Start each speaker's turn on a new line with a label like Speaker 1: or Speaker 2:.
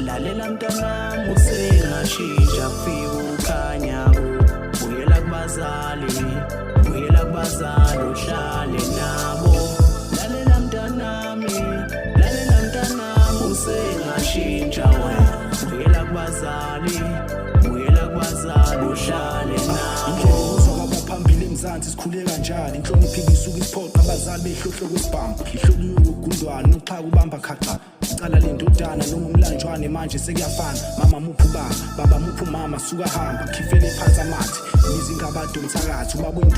Speaker 1: Lalela mntanami usengashintsha fika ukhanya buyela kubazali uhlale nabo. Lalela mntanami usengashintsha buyela kubazali uhlale nabo.
Speaker 2: Phambili emzansi sikhule kanjani inhlonipho isuke iphoqa abazali behlohlo kwesibhamu ihloliwe ugundwane noxhaka ubamba khaqa icala lendodana noma umlanjwane manje sekuyafana mama muphu baba muphu mama suka hamba khifele phansi amathe imizingabado umthakathi ubaba